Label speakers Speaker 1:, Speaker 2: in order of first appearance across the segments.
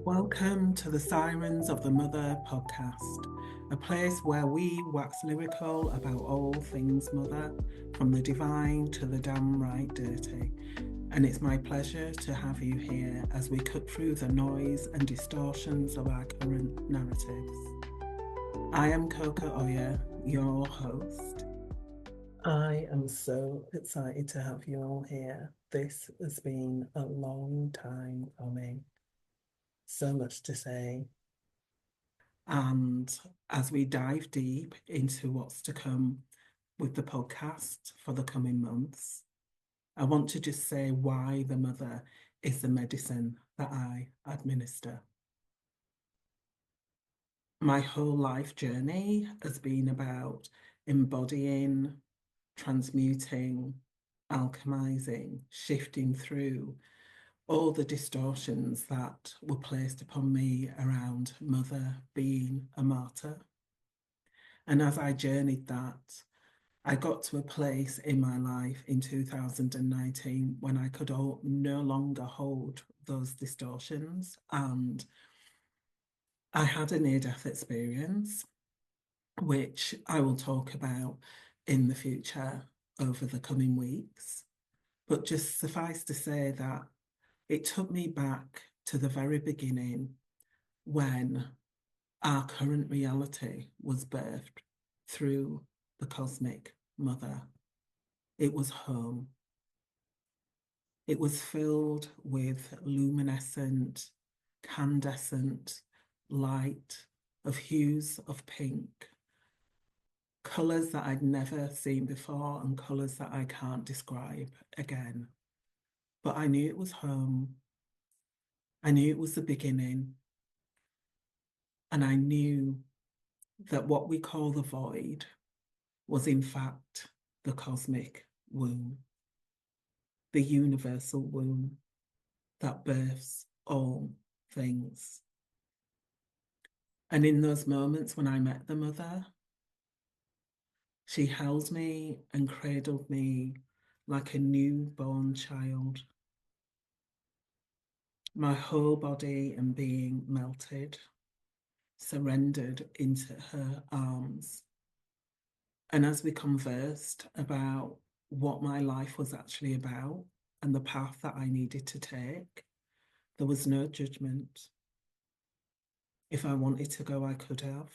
Speaker 1: Welcome to the Sirens of the Mother podcast, a place where we wax lyrical about all things mother, from the divine to the downright dirty. And it's my pleasure to have you here as we cut through the noise and distortions of our current narratives. I am Coca Oya, your host. I am so excited to have you all here. This has been a long time coming. So much to say. And as we dive deep into what's to come with the podcast for the coming months, I want to just say why the mother is the medicine that I administer. My whole life journey has been about embodying, transmuting, alchemizing, shifting through all the distortions that were placed upon me around mother being a martyr. And as I journeyed that, I got to a place in my life in 2019 when I could no longer hold those distortions. And I had a near-death experience, which I will talk about in the future over the coming weeks. But just suffice to say that it took me back to the very beginning when our current reality was birthed through the cosmic mother. It was home. It was filled with luminescent, candescent light of hues of pink, colours that I'd never seen before and colours that I can't describe again. But I knew it was home. I knew it was the beginning. And I knew that what we call the void was in fact the cosmic womb, the universal womb that births all things. And in those moments when I met the mother, she held me and cradled me like a newborn child. My whole body and being melted, surrendered into her arms. And as we conversed about what my life was actually about and the path that I needed to take, there was no judgment. If I wanted to go, I could have.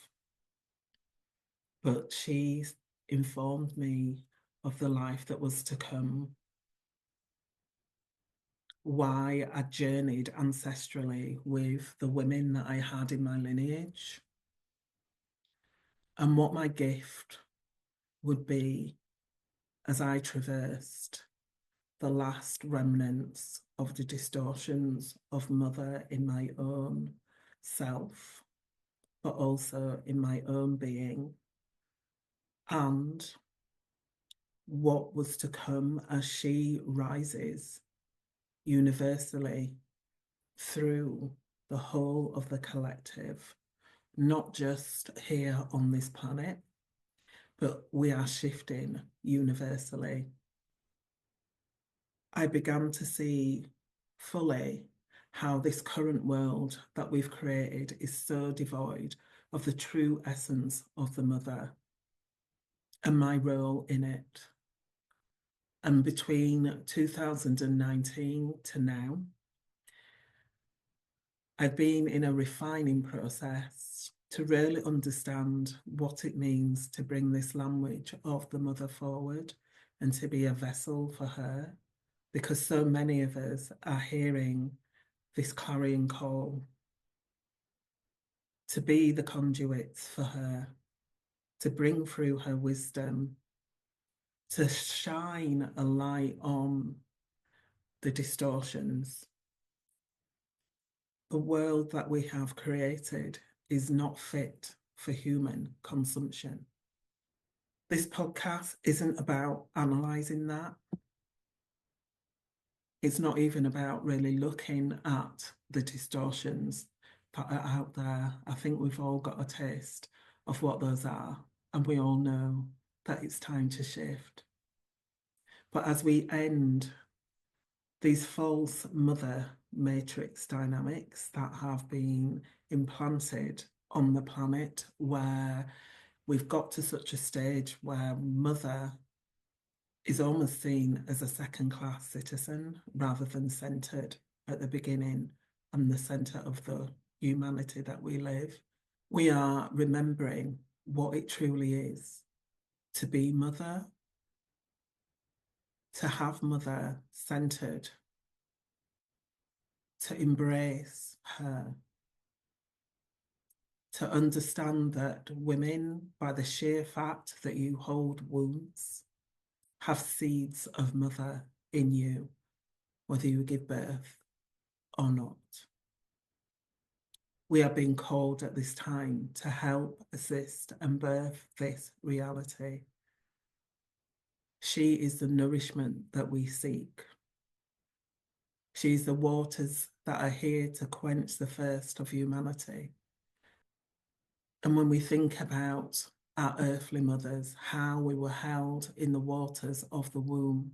Speaker 1: But she informed me of the life that was to come, why I journeyed ancestrally with the women that I had in my lineage, and what my gift would be as I traversed the last remnants of the distortions of mother in my own self, but also in my own being, and what was to come as she rises universally through the whole of the collective, not just here on this planet, but we are shifting universally. I began to see fully how this current world that we've created is so devoid of the true essence of the mother and my role in it. And between 2019 to now, I've been in a refining process to really understand what it means to bring this language of the mother forward and to be a vessel for her, because so many of us are hearing this clarion call to be the conduits for her, to bring through her wisdom, to shine a light on the distortions. The world that we have created is not fit for human consumption. This podcast isn't about analysing that. It's not even about really looking at the distortions that are out there. I think we've all got a taste of what those are, and we all know that it's time to shift. But as we end these false mother matrix dynamics that have been implanted on the planet, where we've got to such a stage where mother is almost seen as a second-class citizen rather than centered at the beginning and the center of the humanity that we live. We are remembering what it truly is to be mother, to have mother centered, to embrace her, to understand that women, by the sheer fact that you hold wombs, have seeds of mother in you, whether you give birth or not. We are being called at this time to help, assist, and birth this reality. She is the nourishment that we seek. She is the waters that are here to quench the thirst of humanity. And when we think about our earthly mothers, how we were held in the waters of the womb,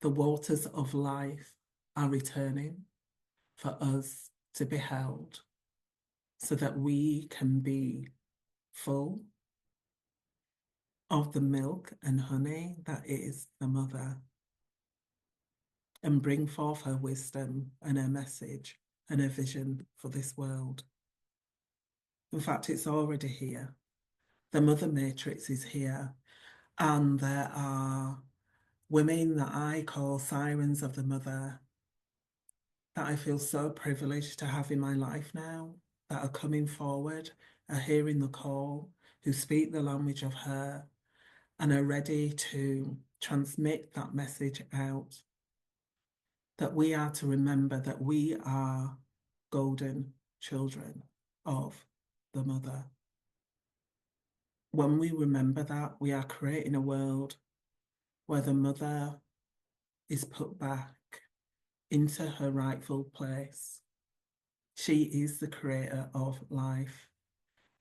Speaker 1: the waters of life are returning for us to be held so that we can be full of the milk and honey that is the mother, and bring forth her wisdom and her message and her vision for this world. In fact, it's already here. The mother matrix is here, and there are women that I call Sirens of the Mother that I feel so privileged to have in my life now, that are coming forward, are hearing the call, who speak the language of her, and are ready to transmit that message out, that we are to remember that we are golden children of the mother. When we remember that, we are creating a world where the mother is put back into her rightful place. She is the creator of life.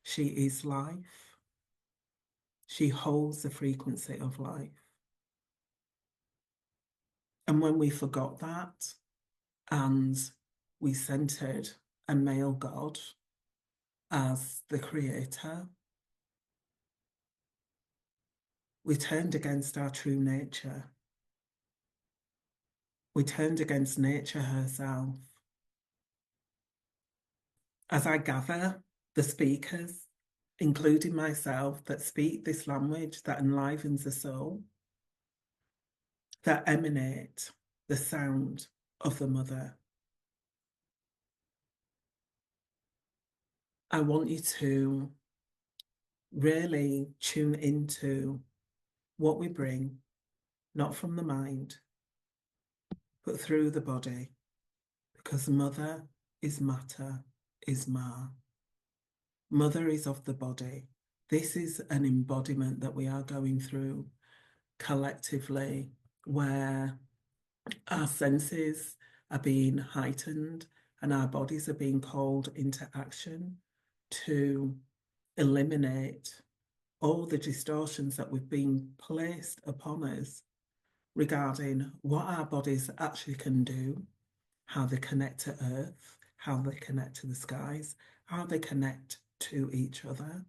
Speaker 1: She is life. She holds the frequency of life. And when we forgot that and we centered a male God as the creator, we turned against our true nature. We turned against nature herself. As I gather the speakers, including myself, that speak this language that enlivens the soul, that emanate the sound of the mother, I want you to really tune into what we bring, not from the mind, but through the body, because mother is matter, is ma. Mother is of the body. This is an embodiment that we are going through collectively, where our senses are being heightened and our bodies are being called into action to eliminate all the distortions that we've been placed upon us regarding what our bodies actually can do, how they connect to earth, how they connect to the skies, how they connect to each other.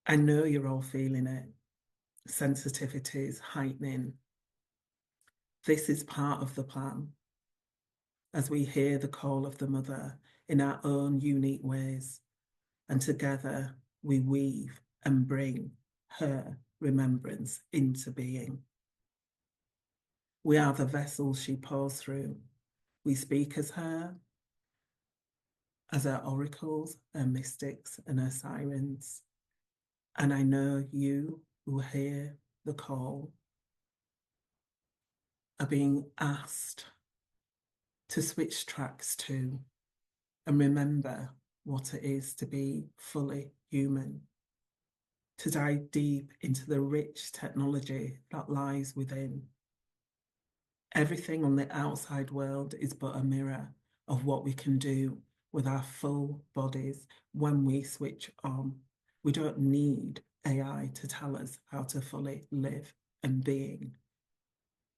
Speaker 1: I know you're all feeling it. Sensitivities heightening. This is part of the plan as we hear the call of the mother in our own unique ways, and together we weave and bring her remembrance into being. We are the vessels she pours through. We speak as her oracles, her mystics, and her sirens. And I know you who hear the call are being asked to switch tracks too, and remember what it is to be fully human, to dive deep into the rich technology that lies within. Everything on the outside world is but a mirror of what we can do with our full bodies when we switch on. We don't need AI to tell us how to fully live and being.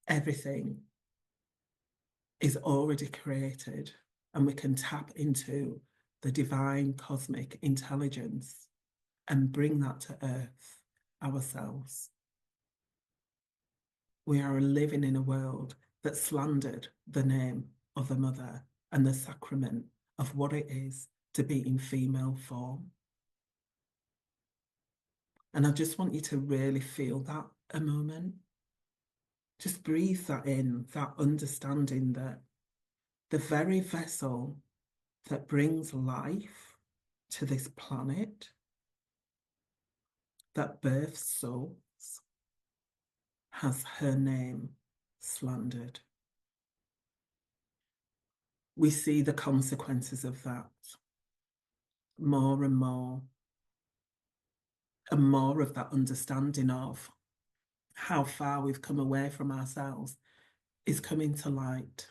Speaker 1: Everything is already created, and we can tap into the divine cosmic intelligence and bring that to earth ourselves. We are living in a world that slandered the name of the mother and the sacrament of what it is to be in female form. And I just want you to really feel that a moment. Just breathe that in, that understanding that the very vessel that brings life to this planet, that births souls, has her name slandered. We see the consequences of that more and more, and more of that understanding of how far we've come away from ourselves is coming to light.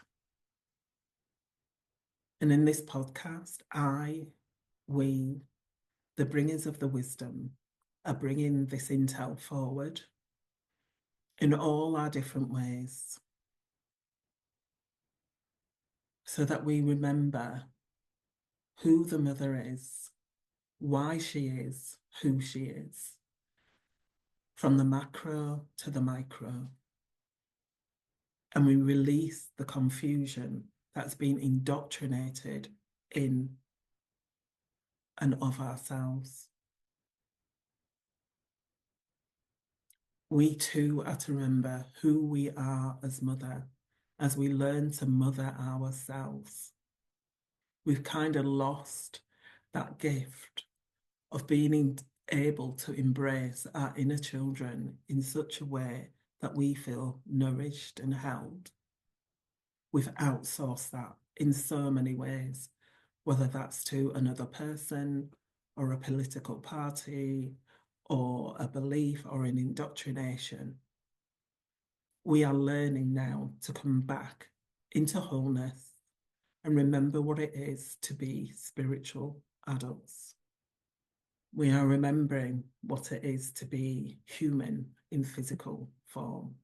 Speaker 1: And in this podcast, we, the bringers of the wisdom, are bringing this intel forward in all our different ways so that we remember who the mother is, why she is who she is, from the macro to the micro. And we release the confusion that's been indoctrinated in and of ourselves. We too are to remember who we are as mother, as we learn to mother ourselves. We've kind of lost that gift of being able to embrace our inner children in such a way that we feel nourished and held. We've outsourced that in so many ways, whether that's to another person or a political party or a belief or an indoctrination. We are learning now to come back into wholeness and remember what it is to be spiritual adults. We are remembering what it is to be human in physical form.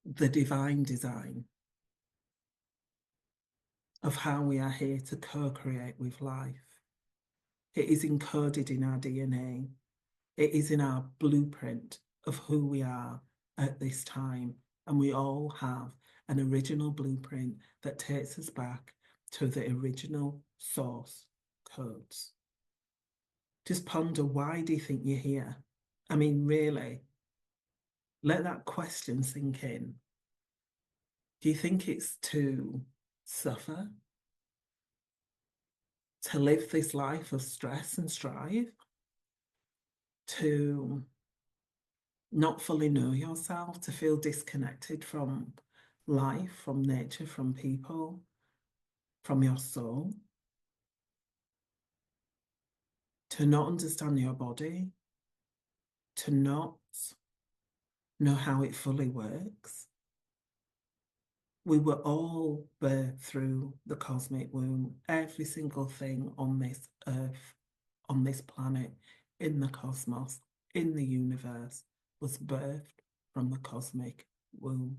Speaker 1: The divine design of how we are here to co-create with life. It is encoded in our DNA. It is in our blueprint of who we are at this time. And we all have an original blueprint that takes us back to the original source codes. Just ponder, why do you think you're here? I mean, really, let that question sink in. Do you think it's to suffer? To live this life of stress and strife? To not fully know yourself? To feel disconnected from life, from nature, from people, from your soul? To not understand your body? To not know how it fully works? We were all birthed through the cosmic womb. Every single thing on this earth, on this planet, in the cosmos, in the universe, was birthed from the cosmic womb.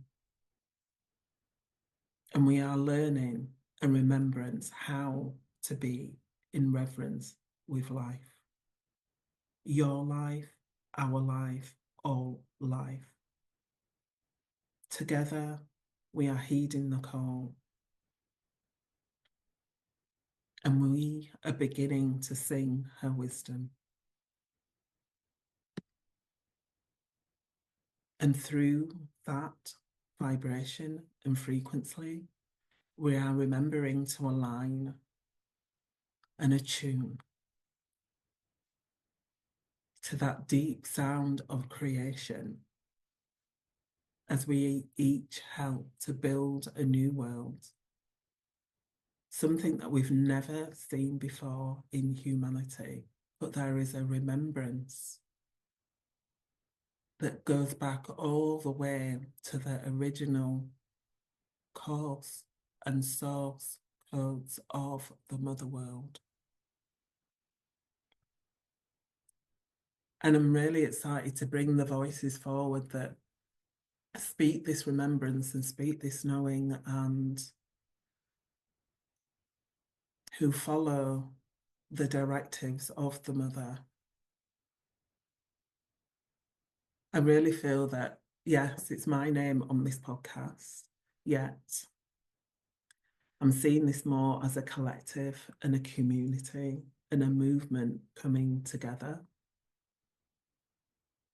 Speaker 1: And we are learning and remembrance how to be in reverence with life. Your life, our life, all life. Together, we are heeding the call. And we are beginning to sing her wisdom. And through that vibration and frequency, we are remembering to align and attune to that deep sound of creation as we each help to build a new world, something that we've never seen before in humanity. But there is a remembrance that goes back all the way to the original course and source codes of the mother world. And I'm really excited to bring the voices forward that speak this remembrance and speak this knowing, and who follow the directives of the mother. I really feel that, yes, it's my name on this podcast, yet I'm seeing this more as a collective and a community and a movement coming together.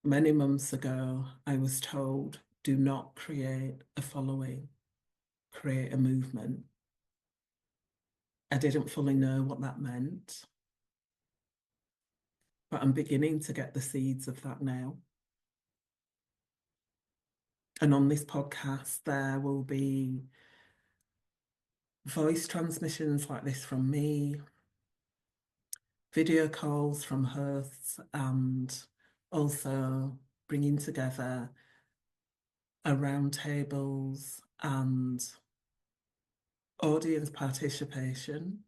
Speaker 1: Many months ago, I was told, do not create a following, create a movement. I didn't fully know what that meant, but I'm beginning to get the seeds of that now. And on this podcast, there will be voice transmissions like this from me, video calls from hosts, and also bringing together roundtables and audience participation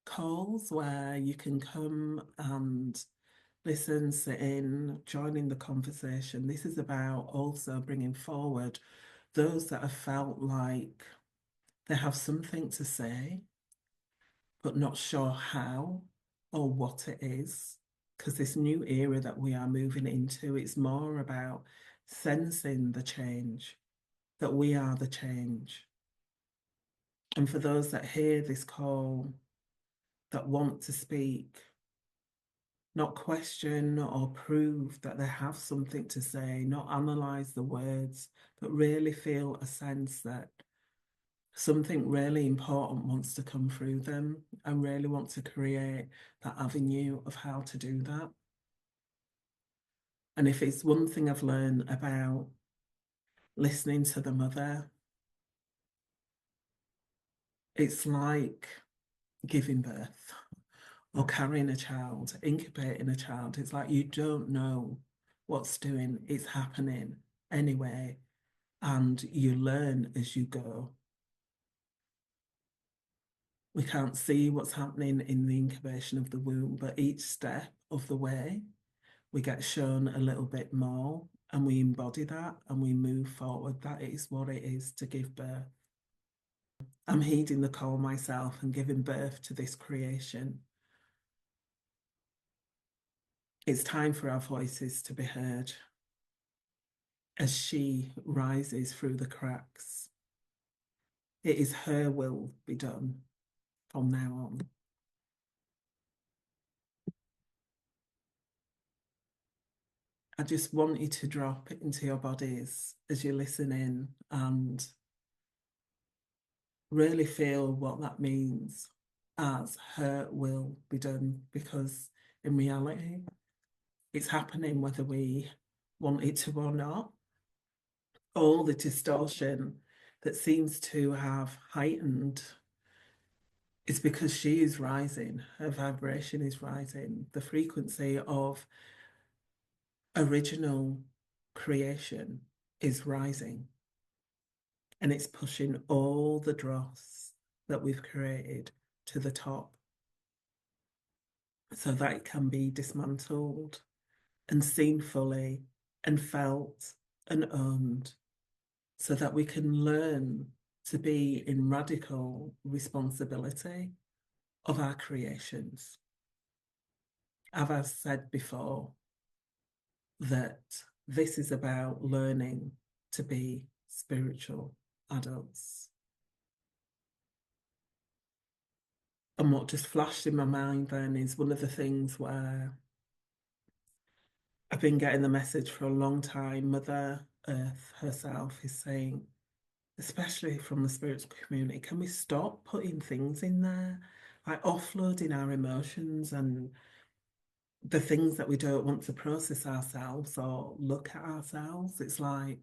Speaker 1: calls where you can come and listen, sit in, join in the conversation. This is about also bringing forward those that have felt like they have something to say, but not sure how or what it is. Because this new era that we are moving into, it's more about sensing the change, that we are the change. And for those that hear this call, that want to speak, not question or prove that they have something to say, not analyze the words, but really feel a sense that something really important wants to come through them and really want to create that avenue of how to do that. And if it's one thing I've learned about listening to the mother, it's like giving birth or carrying a child, incubating a child. It's like you don't know what's doing, it's happening anyway, and you learn as you go. We can't see what's happening in the incubation of the womb, but each step of the way, we get shown a little bit more and we embody that and we move forward. That is what it is to give birth. I'm heeding the call myself and giving birth to this creation. It's time for our voices to be heard as she rises through the cracks. It is her will be done from now on. I just want you to drop it into your bodies as you listen in and really feel what that means as her will be done, because in reality, it's happening whether we want it to or not. All the distortion that seems to have heightened is because she is rising, her vibration is rising, the frequency of original creation is rising, and it's pushing all the dross that we've created to the top so that it can be dismantled and seen fully and felt and owned, so that we can learn to be in radical responsibility of our creations. As I've said before, that this is about learning to be spiritual adults. And what just flashed in my mind then is one of the things where I've been getting the message for a long time. Mother Earth herself is saying, especially from the spiritual community, can we stop putting things in there, like offloading our emotions and the things that we don't want to process ourselves or look at ourselves? It's like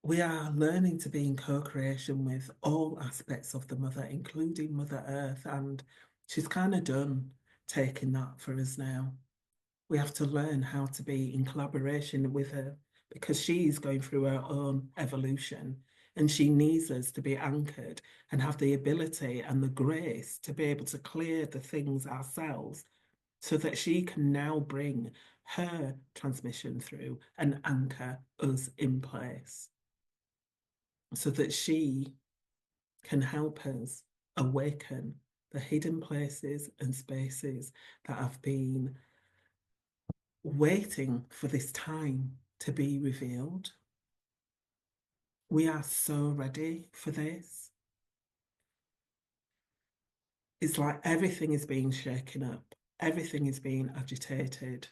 Speaker 1: we are learning to be in co-creation with all aspects of the mother, including Mother Earth, and she's kind of done taking that for us now. We have to learn how to be in collaboration with her because she's going through her own evolution and she needs us to be anchored and have the ability and the grace to be able to clear the things ourselves so that she can now bring her transmission through and anchor us in place so that she can help us awaken the hidden places and spaces that have been waiting for this time to be revealed. We are so ready for this. It's like everything is being shaken up, everything is being agitated.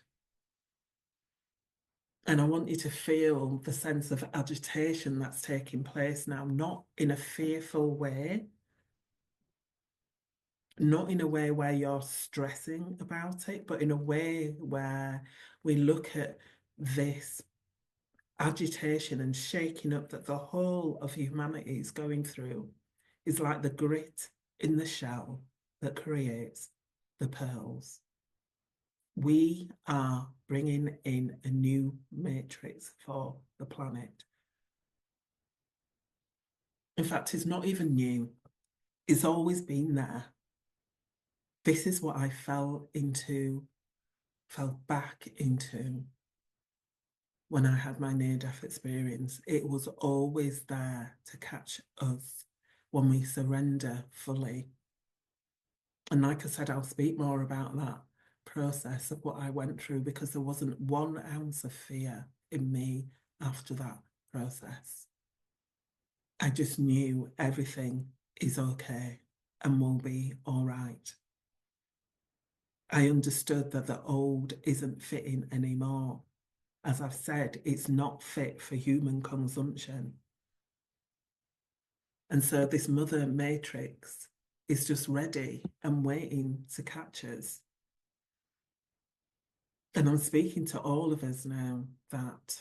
Speaker 1: And I want you to feel the sense of agitation that's taking place now, not in a fearful way, not in a way where you're stressing about it, but in a way where we look at this agitation and shaking up that the whole of humanity is going through is like the grit in the shell that creates the pearls. We are bringing in a new matrix for the planet. In fact, it's not even new. It's always been there. This is what I fell back into when I had my near-death experience. It was always there to catch us when we surrender fully. And like I said, I'll speak more about that process of what I went through because there wasn't 1 ounce of fear in me after that process. I just knew everything is okay and will be all right. I understood that the old isn't fitting anymore. As I've said, it's not fit for human consumption. And so this mother matrix is just ready and waiting to catch us. And I'm speaking to all of us now that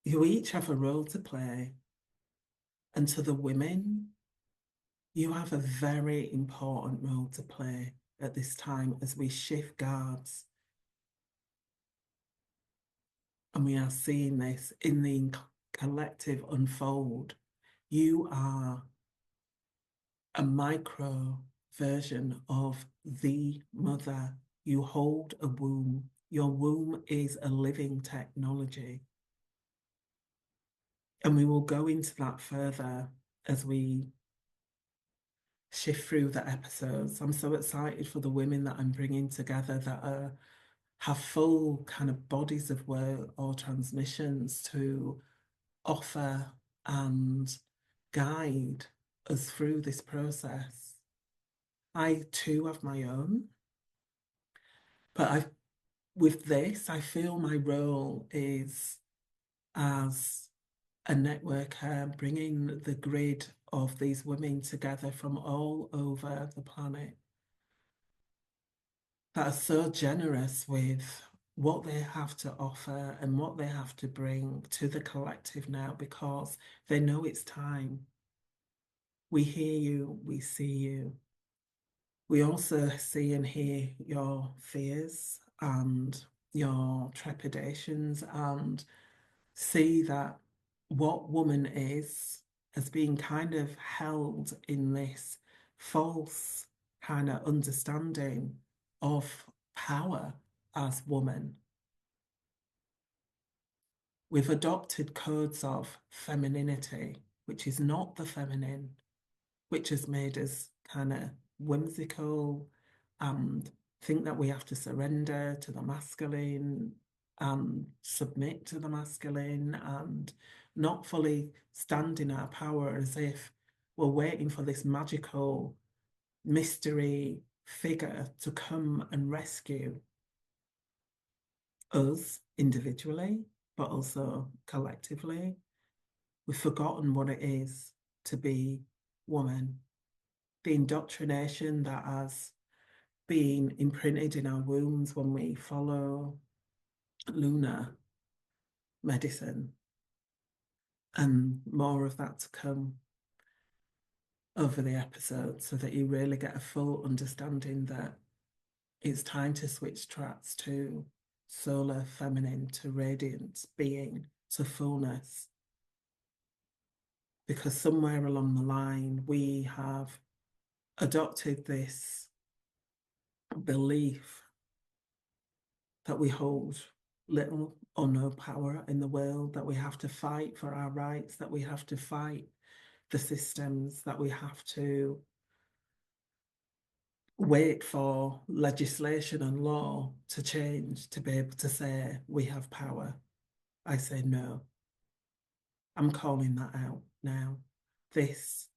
Speaker 1: you each have a role to play. And to the women, you have a very important role to play at this time as we shift guards. And we are seeing this in the collective unfold. You are a micro version of the mother. You hold a womb. Your womb is a living technology. And we will go into that further as we shift through the episodes. I'm so excited for the women that I'm bringing together that have full kind of bodies of work or transmissions to offer and guide us through this process. I too have my own, but with this, I feel my role is as a networker, bringing the grid of these women together from all over the planet that are so generous with what they have to offer and what they have to bring to the collective now because they know it's time. We hear you, we see you. We also see and hear your fears and your trepidations and see that what woman is as being kind of held in this false kind of understanding of power as woman. We've adopted codes of femininity, which is not the feminine, which has made us kind of whimsical and think that we have to surrender to the masculine and submit to the masculine and not fully stand in our power as if we're waiting for this magical mystery figure to come and rescue us individually, but also collectively. We've forgotten what it is to be woman. The indoctrination that has been imprinted in our wombs when we follow lunar medicine, and more of that to come over the episode so that you really get a full understanding that it's time to switch tracks to solar feminine, to radiant being, to fullness. Because somewhere along the line, we have adopted this belief that we hold little or no power in the world, that we have to fight for our rights, that we have to fight the systems, that we have to wait for legislation and law to change to be able to say we have power. I say no. I'm calling that out now. This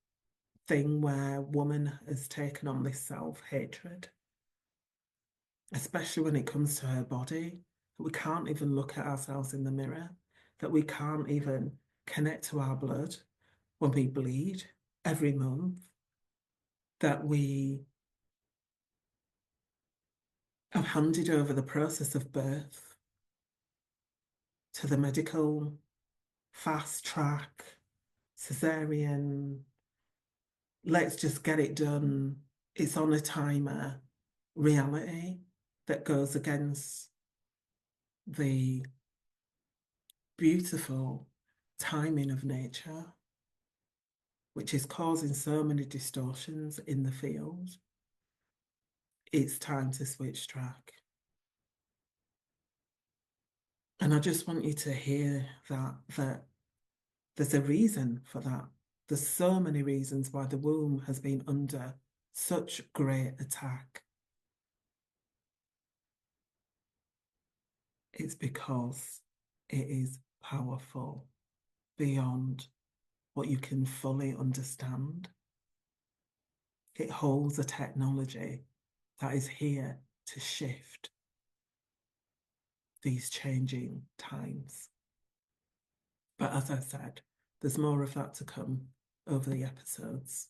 Speaker 1: thing where woman has taken on this self-hatred, especially when it comes to her body, that we can't even look at ourselves in the mirror, that we can't even connect to our blood when we bleed every month, that we have handed over the process of birth to the medical fast track, cesarean, let's just get it done, it's on a timer reality that goes against the beautiful timing of nature, which is causing so many distortions in the field. It's time to switch track. And I just want you to hear that there's a reason for that. There's so many reasons why the womb has been under such great attack. It's because it is powerful beyond what you can fully understand. It holds a technology that is here to shift these changing times. But as I said, there's more of that to come over the episodes,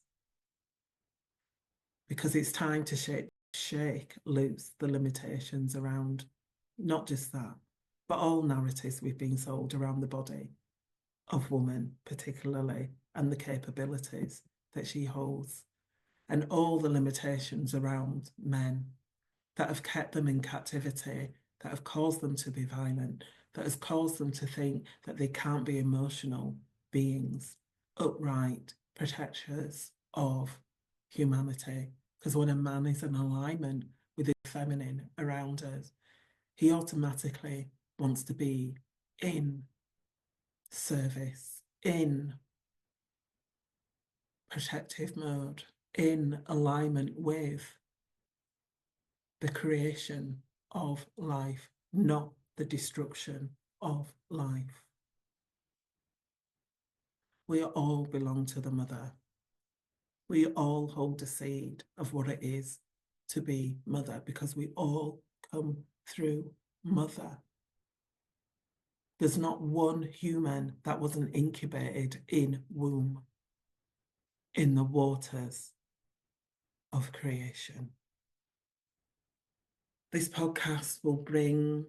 Speaker 1: because it's time to shake loose the limitations around not just that, but all narratives we've been sold around the body of woman particularly, and the capabilities that she holds, and all the limitations around men that have kept them in captivity, that have caused them to be violent, that has caused them to think that they can't be emotional beings, upright protectors of humanity. Because when a man is in alignment with the feminine around us, he automatically wants to be in service, in protective mode, in alignment with the creation of life, not the destruction of life. We all belong to the mother. We all hold the seed of what it is to be mother, because we all come through mother. There's not one human that wasn't incubated in womb, in the waters of creation. This podcast will bring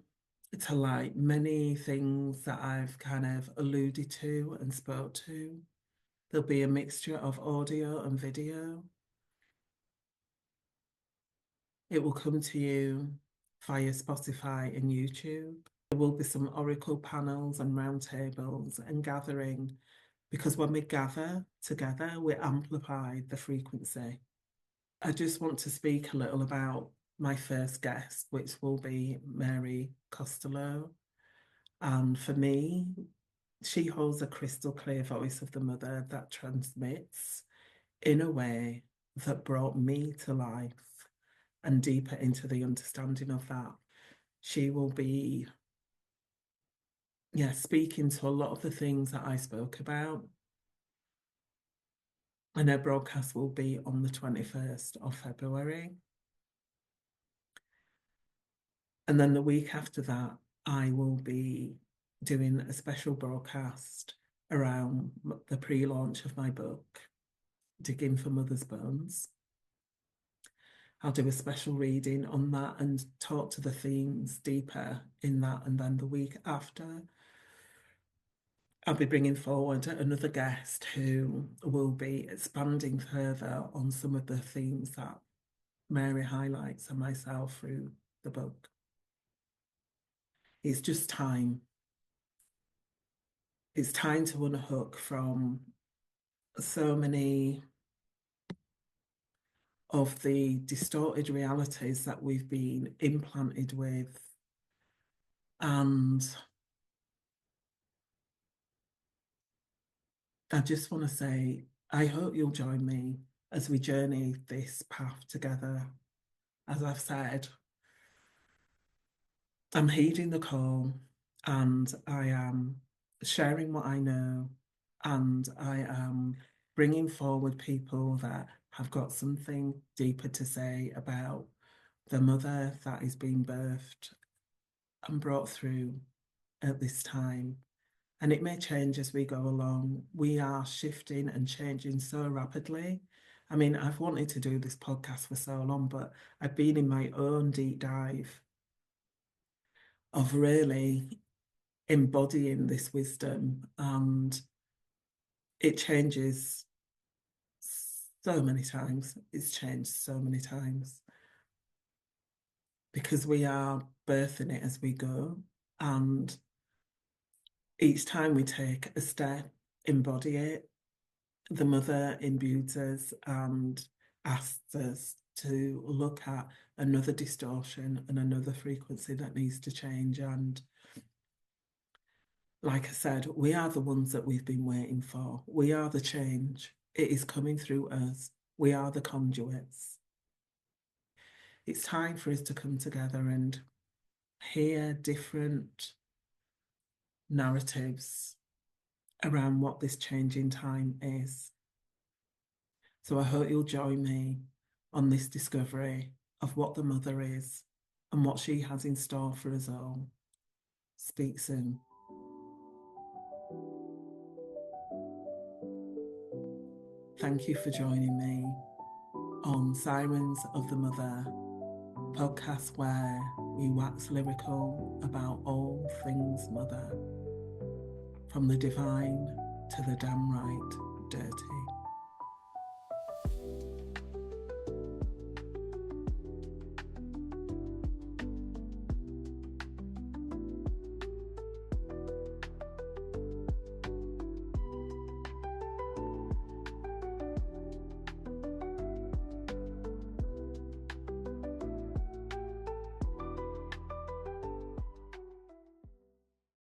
Speaker 1: to light many things that I've kind of alluded to and spoke to. There'll be a mixture of audio and video. It will come to you via Spotify and YouTube. There will be some oracle panels and roundtables and gathering, because when we gather together, we amplify the frequency. I just want to speak a little about my first guest, which will be Mary Costello. And for me, she holds a crystal clear voice of the mother that transmits in a way that brought me to life and deeper into the understanding of that. She will be, speaking to a lot of the things that I spoke about. And her broadcast will be on the 21st of February. And then the week after that, I will be doing a special broadcast around the pre-launch of my book, Digging for Mother's Bones. I'll do a special reading on that and talk to the themes deeper in that. And then the week after, I'll be bringing forward another guest who will be expanding further on some of the themes that Mary highlights and myself through the book. It's just time. It's time to unhook from so many of the distorted realities that we've been implanted with And I just want to say, I hope you'll join me as we journey this path together. As I've said, I'm heeding the call and I am sharing what I know, and I am bringing forward people that have got something deeper to say about the mother that is being birthed and brought through at this time. And it may change as we go along. We are shifting and changing so rapidly. I mean, I've wanted to do this podcast for so long, but I've been in my own deep dive of really embodying this wisdom, and it changes so many times. It's changed so many times because we are birthing it as we go. And each time we take a step, embody it, the mother imbues us and asks us to look at another distortion and another frequency that needs to change. And like I said, we are the ones that we've been waiting for. We are the change. It is coming through us. We are the conduits. It's time for us to come together and hear different narratives around what this changing time is. So I hope you'll join me on this discovery of what the mother is and what she has in store for us all. Speak soon. Thank you for joining me on Sirens of the Mother, podcast where we wax lyrical about all things mother, from the divine to the damn right dirty.